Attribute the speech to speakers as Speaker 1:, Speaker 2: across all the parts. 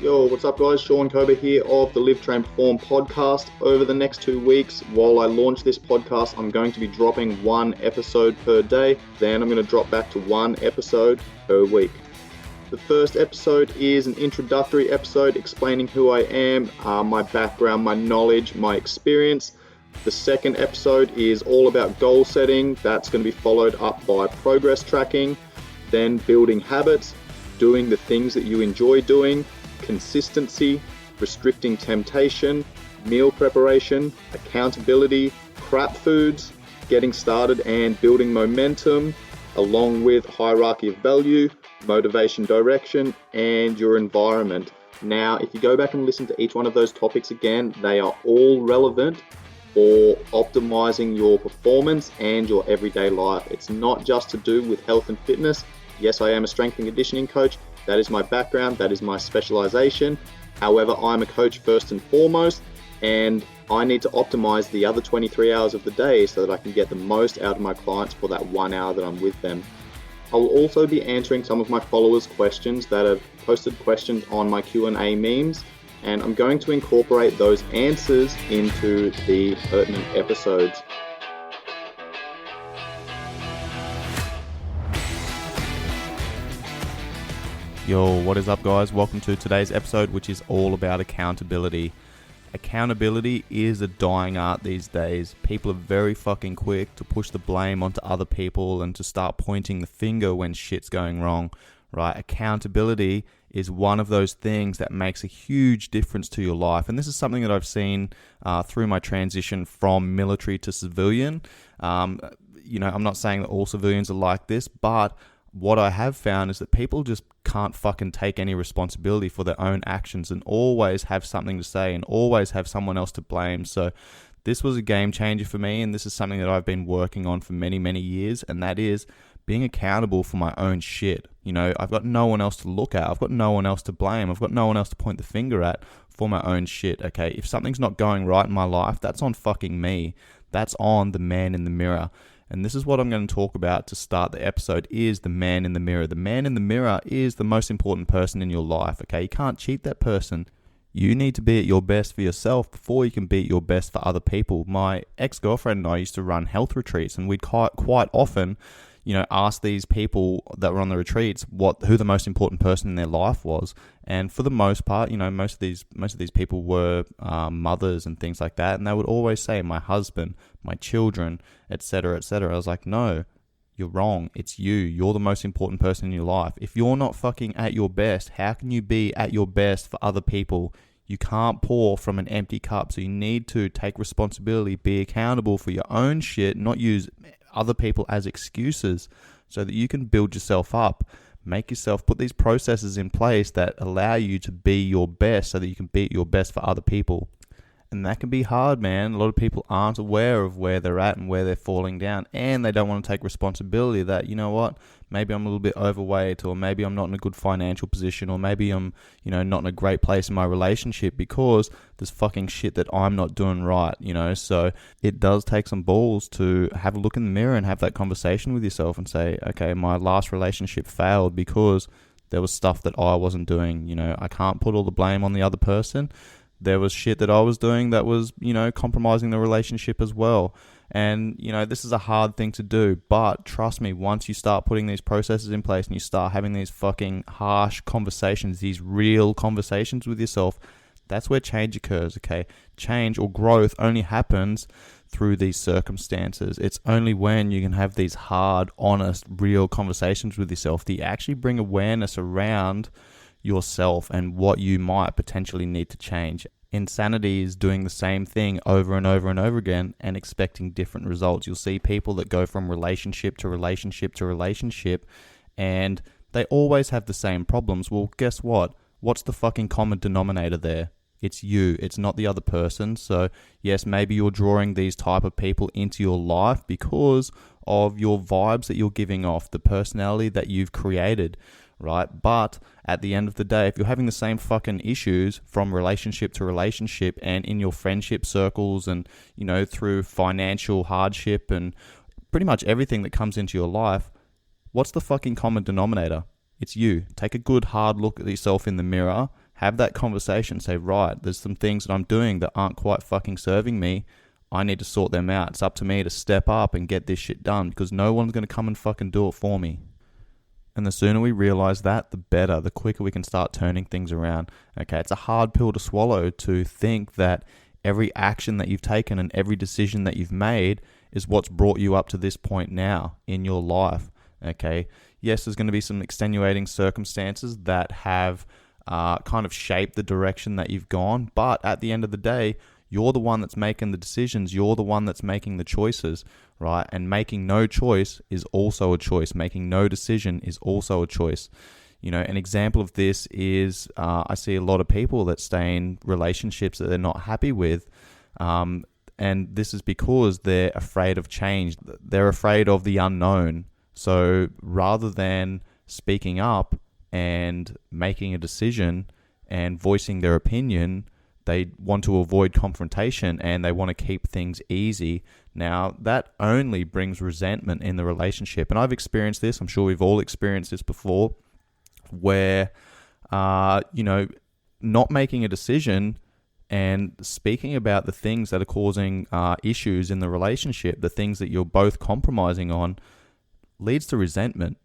Speaker 1: Yo, what's up guys? Sean Kober here of the Live, Train, Perform podcast. Over the next 2 weeks, while I launch this podcast, I'm going to be dropping one episode per day. Then I'm going to drop back to one episode per week. The first episode is an introductory episode explaining who I am, my background, my knowledge, my experience. The second episode is all about goal setting. That's going to be followed up by progress tracking, then building habits, doing the things that you enjoy doing, consistency, restricting temptation, meal preparation, accountability, crap foods, getting started and building momentum, along with hierarchy of value, motivation, direction, and your environment. Now, if you go back and listen to each one of those topics again, they are all relevant for optimizing your performance and your everyday life. It's not just to do with health and fitness. Yes, I am a strength and conditioning coach. That is my background, that is my specialization. However, I'm a coach first and foremost, and I need to optimize the other 23 hours of the day so that I can get the most out of my clients for that 1 hour that I'm with them. I will also be answering some of my followers' questions that have posted questions on my Q&A memes, and I'm going to incorporate those answers into the pertinent episodes.
Speaker 2: Yo, what is up guys? Welcome to today's episode, which is all about accountability. Accountability is a dying art these days. People are very fucking quick to push the blame onto other people and to start pointing the finger when shit's going wrong, right? Accountability is one of those things that makes a huge difference to your life. And this is something that I've seen through my transition from military to civilian. I'm not saying that all civilians are like this, but what I have found is that people just can't fucking take any responsibility for their own actions and always have something to say and always have someone else to blame. So this was a game changer for me, and this is something that I've been working on for many, many years, and that is being accountable for my own shit. You know, I've got no one else to look at. I've got no one else to blame. I've got no one else to point the finger at for my own shit, okay? If something's not going right in my life, that's on fucking me. That's on the man in the mirror. And this is what I'm going to talk about to start the episode, is the man in the mirror. The man in the mirror is the most important person in your life, okay? You can't cheat that person. You need to be at your best for yourself before you can be at your best for other people. My ex-girlfriend and I used to run health retreats, and we'd quite often, ask these people that were on the retreats who the most important person in their life was. And for the most part, most of these people were mothers and things like that, and they would always say my husband, my children, etc., etc. I was like, no, you're wrong. It's you. You're the most important person in your life. If you're not fucking at your best, how can you be at your best for other people? You can't pour from an empty cup. So you need to take responsibility, be accountable for your own shit, not use other people as excuses, so that you can build yourself up. Put these processes in place that allow you to be your best so that you can be at your best for other people. And that can be hard, man. A lot of people aren't aware of where they're at and where they're falling down, and they don't want to take responsibility that, you know what, maybe I'm a little bit overweight, or maybe I'm not in a good financial position, or maybe I'm, not in a great place in my relationship because there's fucking shit that I'm not doing right, So it does take some balls to have a look in the mirror and have that conversation with yourself and say, okay, my last relationship failed because there was stuff that I wasn't doing. I can't put all the blame on the other person. There was shit that I was doing that was, compromising the relationship as well. And, this is a hard thing to do. But trust me, once you start putting these processes in place and you start having these fucking harsh conversations, these real conversations with yourself, that's where change occurs, okay? Change or growth only happens through these circumstances. It's only when you can have these hard, honest, real conversations with yourself that you actually bring awareness around yourself and what you might potentially need to change. Insanity is doing the same thing over and over and over again and expecting different results. You'll see people that go from relationship to relationship to relationship, and they always have the same problems. Well, guess what? What's the fucking common denominator there? It's you. It's not the other person. So yes, maybe you're drawing these type of people into your life because of your vibes that you're giving off, the personality that you've created, right? But at the end of the day, if you're having the same fucking issues from relationship to relationship and in your friendship circles and, through financial hardship and pretty much everything that comes into your life, what's the fucking common denominator? It's you. Take a good hard look at yourself in the mirror, Have that conversation. Say, right, there's some things that I'm doing that aren't quite fucking serving me. I need to sort them out. It's up to me to step up and get this shit done, because no one's going to come and fucking do it for me. And the sooner we realize that, the better. The quicker we can start turning things around. Okay, it's a hard pill to swallow to think that every action that you've taken and every decision that you've made is what's brought you up to this point now in your life. Okay, yes, there's going to be some extenuating circumstances that have kind of shaped the direction that you've gone, but at the end of the day, you're the one that's making the decisions. You're the one that's making the choices, right? And making no choice is also a choice. Making no decision is also a choice. You know, an example of this is I see a lot of people that stay in relationships that they're not happy with. And this is because they're afraid of change. They're afraid of the unknown. So rather than speaking up and making a decision and voicing their opinion, they want to avoid confrontation and they want to keep things easy. Now, that only brings resentment in the relationship. And I've experienced this. I'm sure we've all experienced this before, where, not making a decision and speaking about the things that are causing issues in the relationship, the things that you're both compromising on, leads to resentment.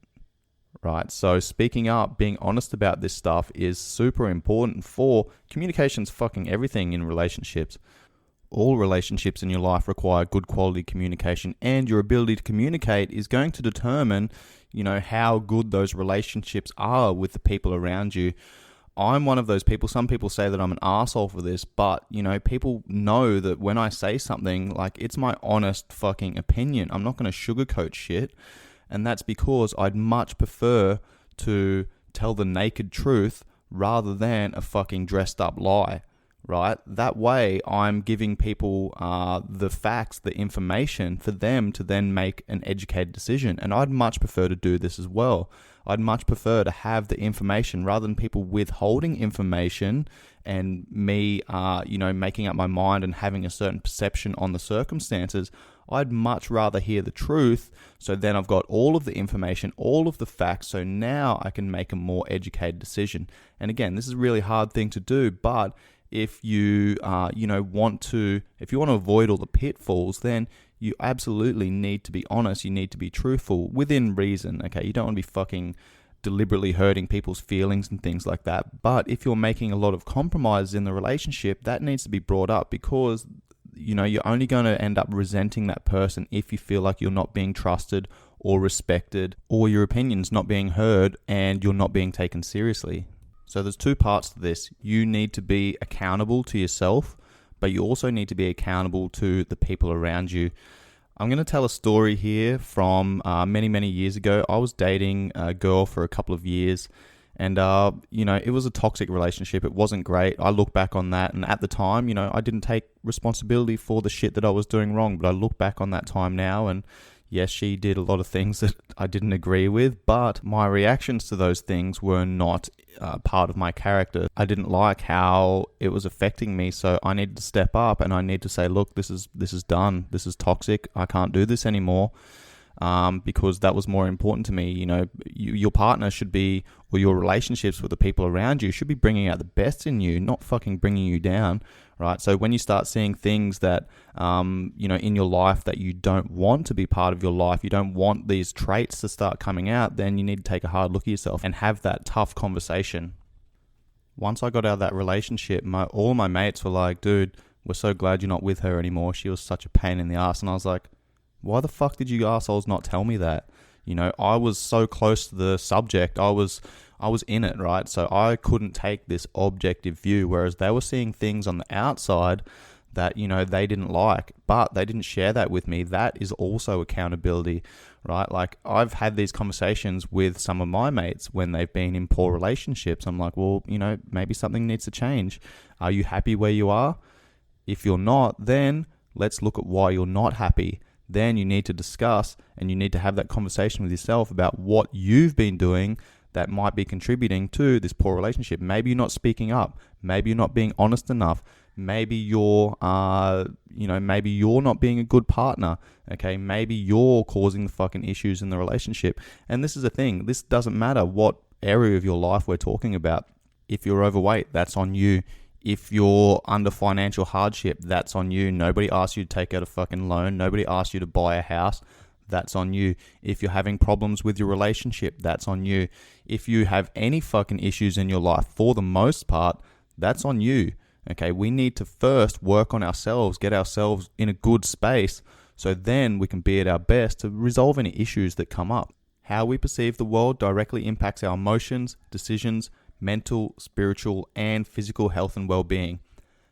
Speaker 2: Right, so speaking up, being honest about this stuff is super important. For communication's fucking everything in relationships. All relationships in your life require good quality communication, and your ability to communicate is going to determine, how good those relationships are with the people around you. I'm one of those people. Some people say that I'm an arsehole for this, but, people know that when I say something, like, it's my honest fucking opinion. I'm not going to sugarcoat shit. And that's because I'd much prefer to tell the naked truth rather than a fucking dressed up lie, right? That way I'm giving people the facts, the information for them to then make an educated decision. And I'd much prefer to do this as well. I'd much prefer to have the information rather than people withholding information and me, making up my mind and having a certain perception on the circumstances. I'd much rather hear the truth, so then I've got all of the information, all of the facts, so now I can make a more educated decision. And again, this is a really hard thing to do, but if you, want to avoid all the pitfalls, then you absolutely need to be honest, you need to be truthful, within reason, okay? You don't want to be fucking deliberately hurting people's feelings and things like that. But if you're making a lot of compromises in the relationship, that needs to be brought up, because you're only going to end up resenting that person if you feel like you're not being trusted or respected, or your opinion's not being heard and you're not being taken seriously. So there's two parts to this. You need to be accountable to yourself, but you also need to be accountable to the people around you. I'm going to tell a story here from many, many years ago. I was dating a girl for a couple of years. And, it was a toxic relationship. It wasn't great. I look back on that. And at the time, I didn't take responsibility for the shit that I was doing wrong. But I look back on that time now, and yes, she did a lot of things that I didn't agree with. But my reactions to those things were not part of my character. I didn't like how it was affecting me. So I needed to step up and I need to say, look, this is done. This is toxic. I can't do this anymore. Because that was more important to me. Your partner should be, or your relationships with the people around you should be bringing out the best in you, not fucking bringing you down, right? So when you start seeing things that, in your life that you don't want to be part of your life, you don't want these traits to start coming out, then you need to take a hard look at yourself and have that tough conversation. Once I got out of that relationship, all my mates were like, dude, we're so glad you're not with her anymore. She was such a pain in the ass. And I was like, why the fuck did you assholes not tell me that? I was so close to the subject. I was in it, right? So I couldn't take this objective view, whereas they were seeing things on the outside that, they didn't like, but they didn't share that with me. That is also accountability, right? Like, I've had these conversations with some of my mates when they've been in poor relationships. I'm like, well, maybe something needs to change. Are you happy where you are? If you're not, then let's look at why you're not happy. Then you need to discuss and you need to have that conversation with yourself about what you've been doing that might be contributing to this poor relationship. Maybe you're not speaking up. Maybe you're not being honest enough. Maybe you're not being a good partner. Okay, maybe you're causing the fucking issues in the relationship. And this is a thing. This doesn't matter what area of your life we're talking about. If you're overweight, that's on you. If you're under financial hardship, that's on you. Nobody asked you to take out a fucking loan. Nobody asked you to buy a house. That's on you. If you're having problems with your relationship, that's on you. If you have any fucking issues in your life, for the most part, that's on you. Okay, we need to first work on ourselves, get ourselves in a good space, so then we can be at our best to resolve any issues that come up. How we perceive the world directly impacts our emotions, decisions, mental, spiritual, and physical health and well-being.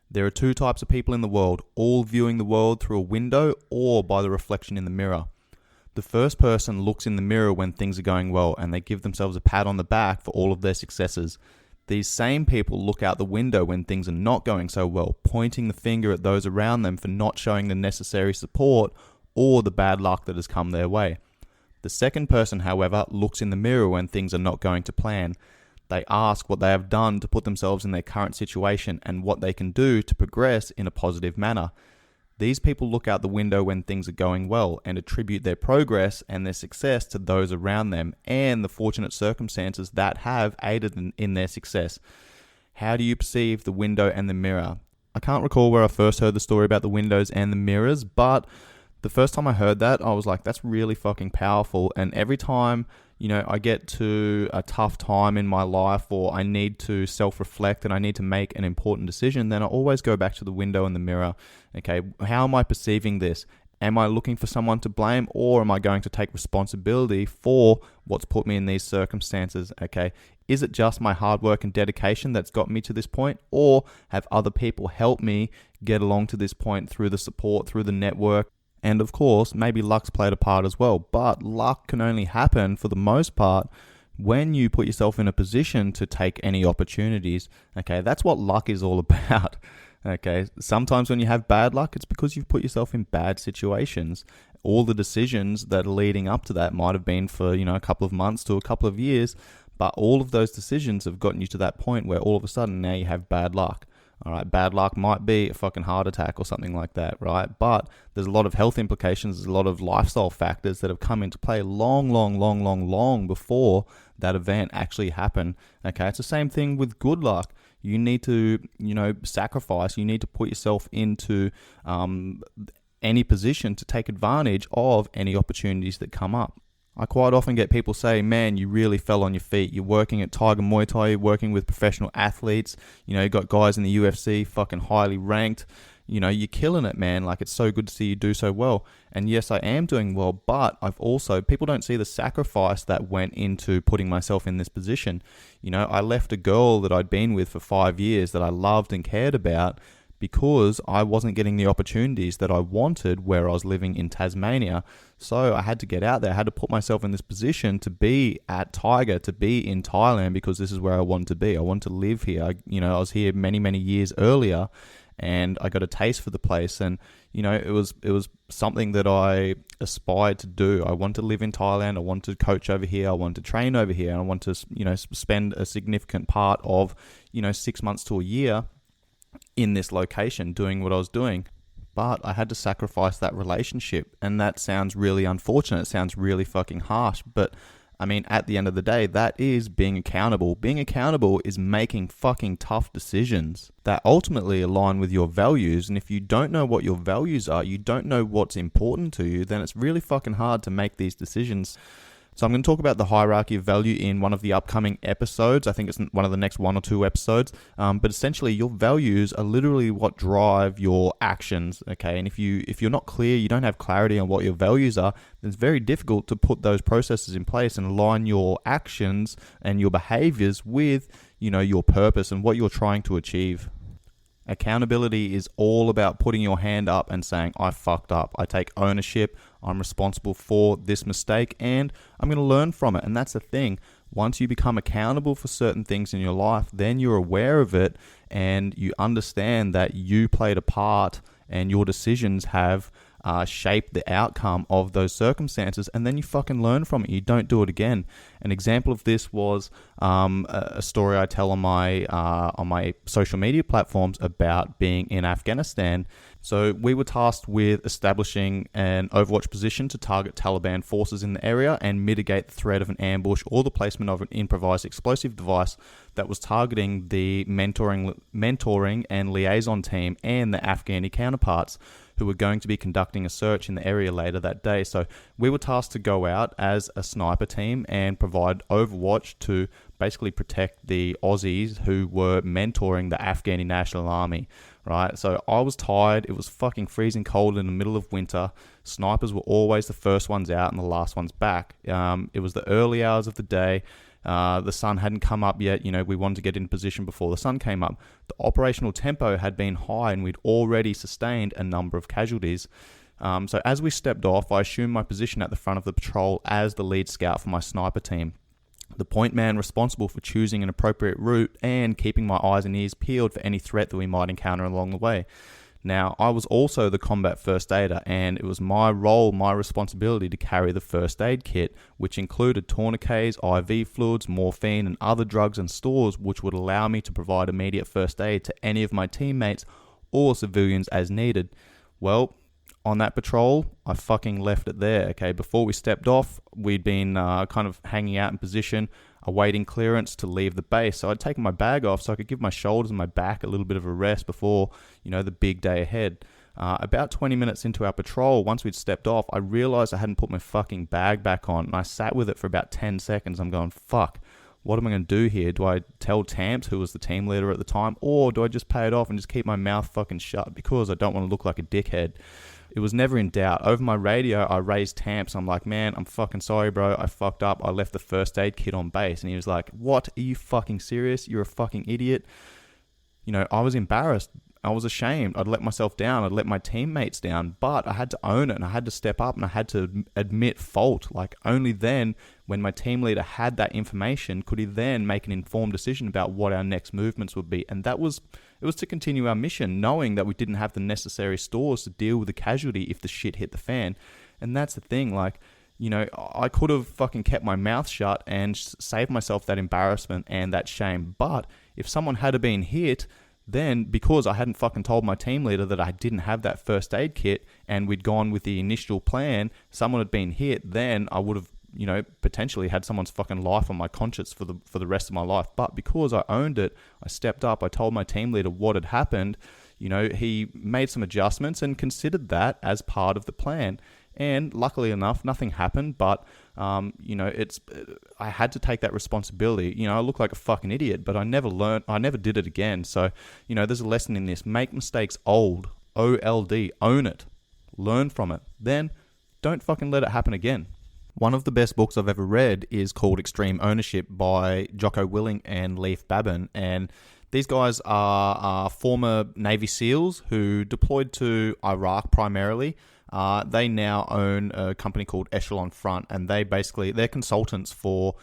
Speaker 2: There are two types of people in the world, all viewing the world through a window or by the reflection in the mirror. The first person looks in the mirror when things are going well, and they give themselves a pat on the back for all of their successes. These same people look out the window when things are not going so well, pointing the finger at those around them for not showing the necessary support or the bad luck that has come their way. The second person, however, looks in the mirror when things are not going to plan. They ask what they have done to put themselves in their current situation and what they can do to progress in a positive manner. These people look out the window when things are going well and attribute their progress and their success to those around them and the fortunate circumstances that have aided in their success. How do you perceive the window and the mirror? I can't recall where I first heard the story about the windows and the mirrors, but the first time I heard that, I was like, that's really fucking powerful. And every time, I get to a tough time in my life, or I need to self-reflect and I need to make an important decision, then I always go back to the window and the mirror. Okay, how am I perceiving this? Am I looking for someone to blame, or am I going to take responsibility for what's put me in these circumstances? Okay, is it just my hard work and dedication that's got me to this point, or have other people helped me get along to this point through the support, through the network? And of course, maybe luck's played a part as well, but luck can only happen for the most part when you put yourself in a position to take any opportunities. Okay, that's what luck is all about. Okay, sometimes when you have bad luck, it's because you've put yourself in bad situations. All the decisions that are leading up to that might have been for, a couple of months to a couple of years, but all of those decisions have gotten you to that point where all of a sudden now you have bad luck. All right, bad luck might be a fucking heart attack or something like that, right? But there's a lot of health implications, there's a lot of lifestyle factors that have come into play long before that event actually happened. Okay, it's the same thing with good luck. You need to, sacrifice. You need to put yourself into any position to take advantage of any opportunities that come up. I quite often get people say, man, you really fell on your feet. You're working at Tiger Muay Thai, you're working with professional athletes. You got guys in the UFC, fucking highly ranked. You're killing it, man. Like, it's so good to see you do so well. And yes, I am doing well, but people don't see the sacrifice that went into putting myself in this position. I left a girl that I'd been with for 5 years that I loved and cared about because I wasn't getting the opportunities that I wanted where I was living in Tasmania. So I had to get out there. I had to put myself in this position to be at Tiger, to be in Thailand, because this is where I wanted to be. I wanted to live here. I was here many years earlier, and I got a taste for the place. And, it was something that I aspired to do. I wanted to live in Thailand. I wanted to coach over here. I wanted to train over here. And I wanted to, spend a significant part of, 6 months to a year in this location doing what I was doing. But I had to sacrifice that relationship, and that sounds really unfortunate. It sounds really fucking harsh, but at the end of the day, that is being accountable. Being accountable is making fucking tough decisions that ultimately align with your values. And if you don't know what your values are, you don't know what's important to you, then it's really fucking hard to make these decisions. So I'm going to talk about the hierarchy of value in one of the upcoming episodes. I think it's one of the next 1 or 2 episodes. But essentially, your values are literally what drive your actions. Okay, and if you're not clear, you don't have clarity on what your values are, then it's very difficult to put those processes in place and align your actions and your behaviors with, your purpose and what you're trying to achieve. Accountability is all about putting your hand up and saying, I fucked up. I take ownership. I'm responsible for this mistake, and I'm going to learn from it. And that's the thing. Once you become accountable for certain things in your life, then you're aware of it and you understand that you played a part and your decisions have shape the outcome of those circumstances, and then you fucking learn from it. You don't do it again. An example of this was a story I tell on my social media platforms about being in Afghanistan. So we were tasked with establishing an overwatch position to target Taliban forces in the area and mitigate the threat of an ambush or the placement of an improvised explosive device that was targeting the mentoring and liaison team and the Afghani counterparts who were going to be conducting a search in the area later that day. So we were tasked to go out as a sniper team and provide overwatch to basically protect the Aussies who were mentoring the Afghani National Army, right? So I was tired. It was fucking freezing cold in the middle of winter. Snipers were always the first ones out and the last ones back. It was the early hours of the day. The sun hadn't come up yet. We wanted to get in position before the sun came up. The operational tempo had been high and we'd already sustained a number of casualties. So as we stepped off, I assumed my position at the front of the patrol as the lead scout for my sniper team, the point man responsible for choosing an appropriate route and keeping my eyes and ears peeled for any threat that we might encounter along the way. Now, I was also the combat first aider, and it was my role, my responsibility to carry the first aid kit, which included tourniquets, IV fluids, morphine, and other drugs and stores, which would allow me to provide immediate first aid to any of my teammates or civilians as needed. Well, on that patrol, I fucking left it there, okay? Before we stepped off, we'd been kind of hanging out in position, awaiting clearance to leave the base. So I'd taken my bag off so I could give my shoulders and my back a little bit of a rest before, the big day ahead. About 20 minutes into our patrol, once we'd stepped off, I realized I hadn't put my fucking bag back on, and I sat with it for about 10 seconds. I'm going, fuck, what am I going to do here? Do I tell Tamps, who was the team leader at the time, or do I just pay it off and just keep my mouth fucking shut because I don't want to look like a dickhead? It was never in doubt. Over my radio, I raised Tamps. I'm like, man, I'm fucking sorry, bro. I fucked up. I left the first aid kit on base. And he was like, what? Are you fucking serious? You're a fucking idiot. I was embarrassed. I was ashamed. I'd let myself down. I'd let my teammates down. But I had to own it, and I had to step up, and I had to admit fault. Like, only then, when my team leader had that information, could he then make an informed decision about what our next movements would be. And it was to continue our mission, knowing that we didn't have the necessary stores to deal with the casualty if the shit hit the fan. And that's the thing, like, I could have fucking kept my mouth shut and saved myself that embarrassment and that shame. But if someone had been hit, then because I hadn't fucking told my team leader that I didn't have that first aid kit and we'd gone with the initial plan, someone had been hit, then I would have, potentially had someone's fucking life on my conscience for the rest of my life. But because I owned it, I stepped up, I told my team leader what had happened. He made some adjustments and considered that as part of the plan. And luckily enough, nothing happened, but, I had to take that responsibility. I look like a fucking idiot, but I never did it again. So, there's a lesson in this. Make mistakes old, O-L-D, own it, learn from it, then don't fucking let it happen again. One of the best books I've ever read is called Extreme Ownership by Jocko Willing and Leif Babin, and these guys are former Navy SEALs who deployed to Iraq primarily. They now own a company called Echelon Front, and they're consultants for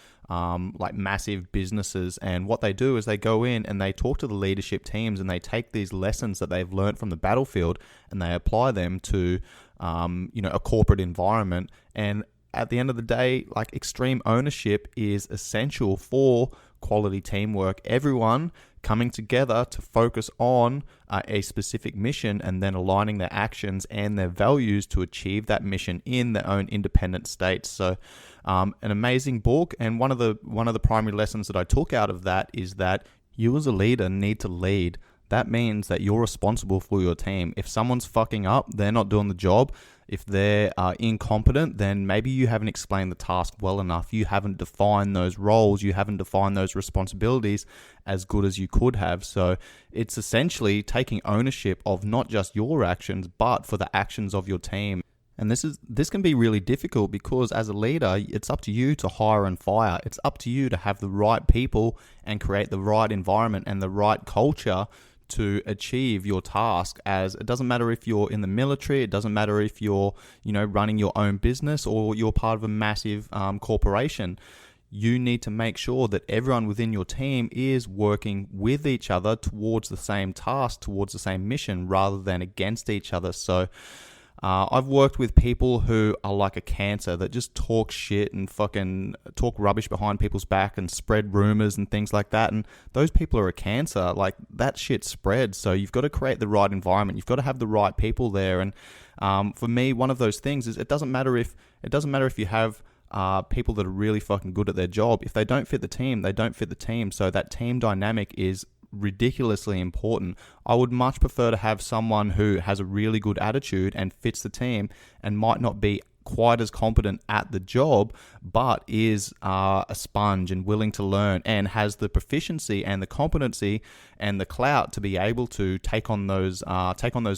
Speaker 2: massive businesses. And what they do is they go in and they talk to the leadership teams, and they take these lessons that they've learned from the battlefield and they apply them to a corporate environment. And at the end of the day, like, extreme ownership is essential for quality teamwork. Everyone coming together to focus on a specific mission and then aligning their actions and their values to achieve that mission in their own independent states. So an amazing book, and one of the primary lessons that I took out of that is that you as a leader need to lead. That means that you're responsible for your team. If someone's fucking up, they're not doing the job. If they're incompetent, then maybe you haven't explained the task well enough. You haven't defined those roles. You haven't defined those responsibilities as good as you could have. So it's essentially taking ownership of not just your actions, but for the actions of your team. And this can be really difficult because as a leader, it's up to you to hire and fire. It's up to you to have the right people and create the right environment and the right culture to achieve your task. As it doesn't matter if you're in the military, it doesn't matter if you're, running your own business or you're part of a massive corporation. You need to make sure that everyone within your team is working with each other towards the same task, towards the same mission, rather than against each other. So I've worked with people who are like a cancer that just talk shit and fucking talk rubbish behind people's back and spread rumors and things like that. And those people are a cancer. Like, that shit spreads. So you've got to create the right environment. You've got to have the right people there. And for me, one of those things is it doesn't matter if you have people that are really fucking good at their job. If they don't fit the team, they don't fit the team. So that team dynamic is ridiculously important. I would much prefer to have someone who has a really good attitude and fits the team and might not be quite as competent at the job, but is a sponge and willing to learn and has the proficiency and the competency and the clout to be able to take on those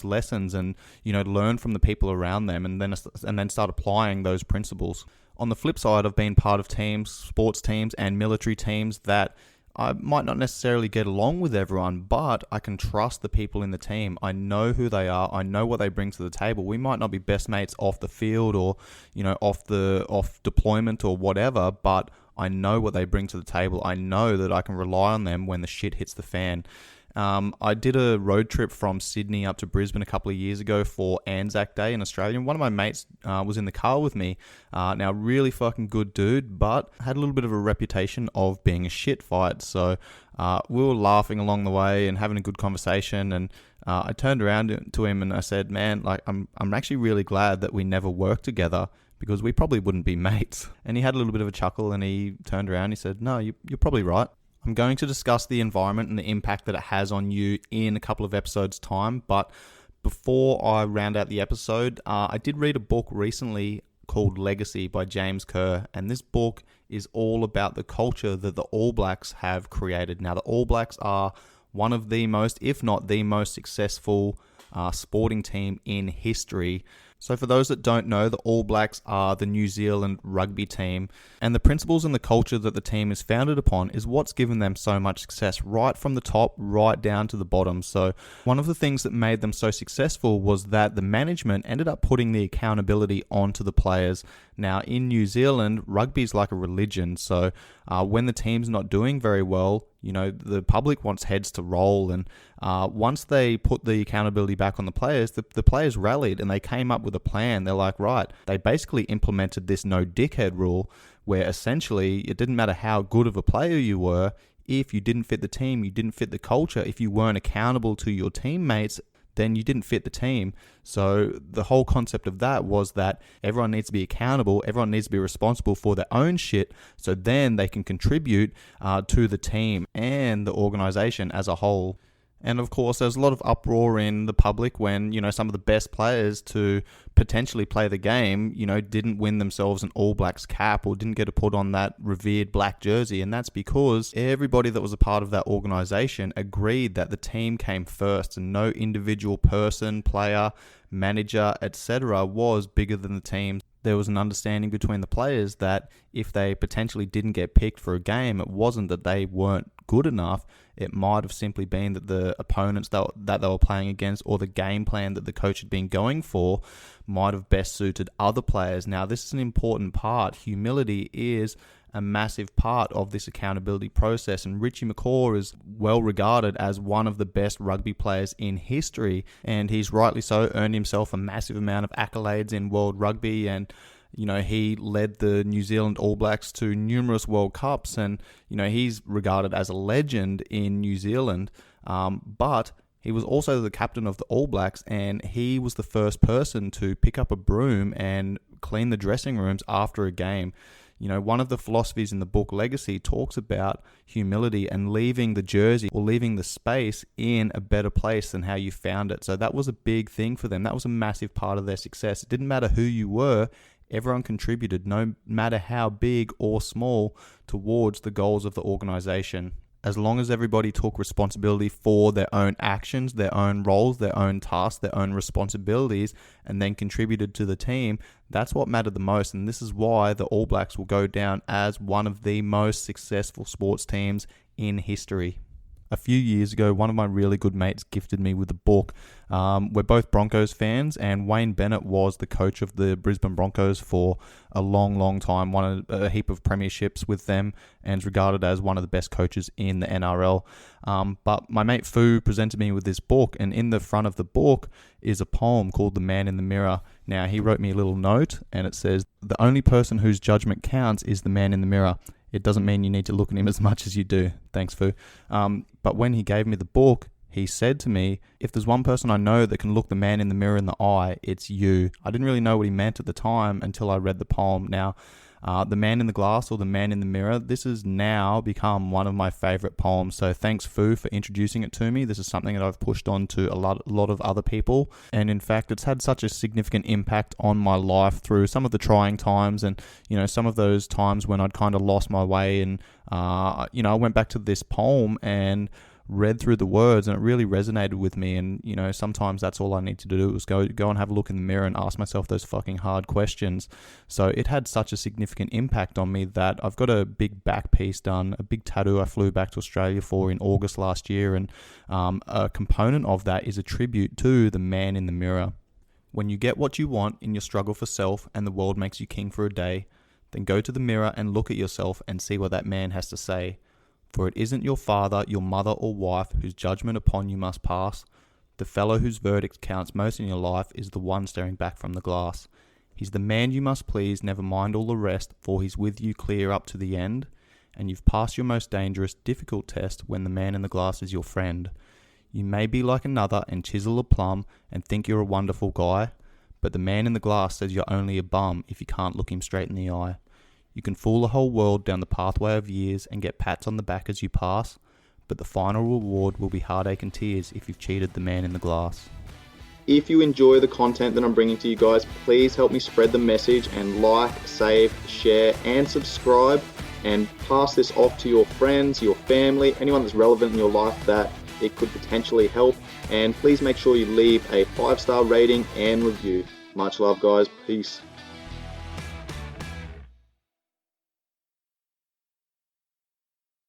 Speaker 2: lessons and, you know, learn from the people around them and then start applying those principles. On the flip side, I've been part of teams, sports teams and military teams that I might not necessarily get along with everyone, but I can trust the people in the team. I know who they are. I know what they bring to the table. We might not be best mates off the field or, you know, off deployment or whatever, but I know what they bring to the table. I know that I can rely on them when the shit hits the fan. I did a road trip from Sydney up to Brisbane a couple of years ago for Anzac Day in Australia, and one of my mates was in the car with me. Now, really fucking good dude, but had a little bit of a reputation of being a shit fight. So we were laughing along the way and having a good conversation, and I turned around to him and I said, "Man, like I'm actually really glad that we never worked together, because we probably wouldn't be mates." And he had a little bit of a chuckle and he turned around and he said, "No, you're probably right." I'm going to discuss the environment and the impact that it has on you in a couple of episodes' time. But before I round out the episode, I did read a book recently called Legacy by James Kerr. And this book is all about the culture that the All Blacks have created. Now, the All Blacks are one of the most, if not the most successful sporting team in history. So for those that don't know, the All Blacks are the New Zealand rugby team, and the principles and the culture that the team is founded upon is what's given them so much success, right from the top, right down to the bottom. So one of the things that made them so successful was that the management ended up putting the accountability onto the players. Now, in New Zealand, rugby is like a religion. So when the team's not doing very well, you know, the public wants heads to roll. And once they put the accountability back on the players, the players rallied and they came up with a plan. They're like, right, they basically implemented this no dickhead rule where essentially it didn't matter how good of a player you were. If you didn't fit the team, you didn't fit the culture, if you weren't accountable to your teammates, then you didn't fit the team. So the whole concept of that was that everyone needs to be accountable, everyone needs to be responsible for their own shit, so then they can contribute to the team and the organization as a whole. And of course, there's a lot of uproar in the public when, you know, some of the best players to potentially play the game, you know, didn't win themselves an All Blacks cap or didn't get to put on that revered black jersey. And that's because everybody that was a part of that organization agreed that the team came first and no individual person, player, manager, etc. was bigger than the team. There was an understanding between the players that if they potentially didn't get picked for a game, it wasn't that they weren't good enough. It might have simply been that the opponents that they were playing against or the game plan that the coach had been going for might have best suited other players. Now, this is an important part. Humility is a massive part of this accountability process, and Richie McCaw is well regarded as one of the best rugby players in history, and he's rightly so earned himself a massive amount of accolades in world rugby. And you know, he led the New Zealand All Blacks to numerous World Cups, and you know, he's regarded as a legend in New Zealand. But he was also the captain of the All Blacks, and he was the first person to pick up a broom and clean the dressing rooms after a game. You know, one of the philosophies in the book Legacy talks about humility and leaving the jersey or leaving the space in a better place than how you found it. So that was a big thing for them. That was a massive part of their success. It didn't matter who you were. Everyone contributed, no matter how big or small, towards the goals of the organization. As long as everybody took responsibility for their own actions, their own roles, their own tasks, their own responsibilities, and then contributed to the team, that's what mattered the most. And this is why the All Blacks will go down as one of the most successful sports teams in history. a few years ago, one of my really good mates gifted me with a book. We're both Broncos fans, and Wayne Bennett was the coach of the Brisbane Broncos for a long, long time, won a heap of premierships with them, and is regarded as one of the best coaches in the NRL. But my mate Fu presented me with this book, and in the front of the book is a poem called The Man in the Mirror. Now, he wrote me a little note, and it says, "The only person whose judgment counts is the man in the mirror. It doesn't mean you need to look at him as much as you do." Thanks, Fu. But when he gave me the book, he said to me, "If there's one person I know that can look the man in the mirror in the eye, it's you." I didn't really know what he meant at the time until I read the poem. Now, The Man in the Glass, or The Man in the Mirror, this has now become one of my favorite poems. So thanks, Fu, for introducing it to me. This is something that I've pushed on to a lot of other people. And in fact, it's had such a significant impact on my life through some of the trying times and, some of those times when I'd kind of lost my way. And, I went back to this poem and read through the words, and it really resonated with me. And sometimes that's all I need to do is go and have a look in the mirror and ask myself those fucking hard questions. So it had such a significant impact on me that I've got a big back piece done, a big tattoo I flew back to Australia for in August last year, and a component of that is a tribute to the man in the mirror. When you get what you want in your struggle for self and the world makes you king for a day, then go to the mirror and look at yourself and see what that man has to say. For it isn't your father, your mother or wife whose judgment upon you must pass. The fellow whose verdict counts most in your life is the one staring back from the glass. He's the man you must please, never mind all the rest, for he's with you clear up to the end. And you've passed your most dangerous, difficult test when the man in the glass is your friend. You may be like another and chisel a plum and think you're a wonderful guy, but the man in the glass says you're only a bum if you can't look him straight in the eye. You can fool the whole world down the pathway of years and get pats on the back as you pass, but the final reward will be heartache and tears if you've cheated the man in the glass.
Speaker 1: If you enjoy the content that I'm bringing to you guys, please help me spread the message and like, save, share, and subscribe, and pass this off to your friends, your family, anyone that's relevant in your life that it could potentially help. And please make sure you leave a 5-star rating and review. Much love, guys. Peace.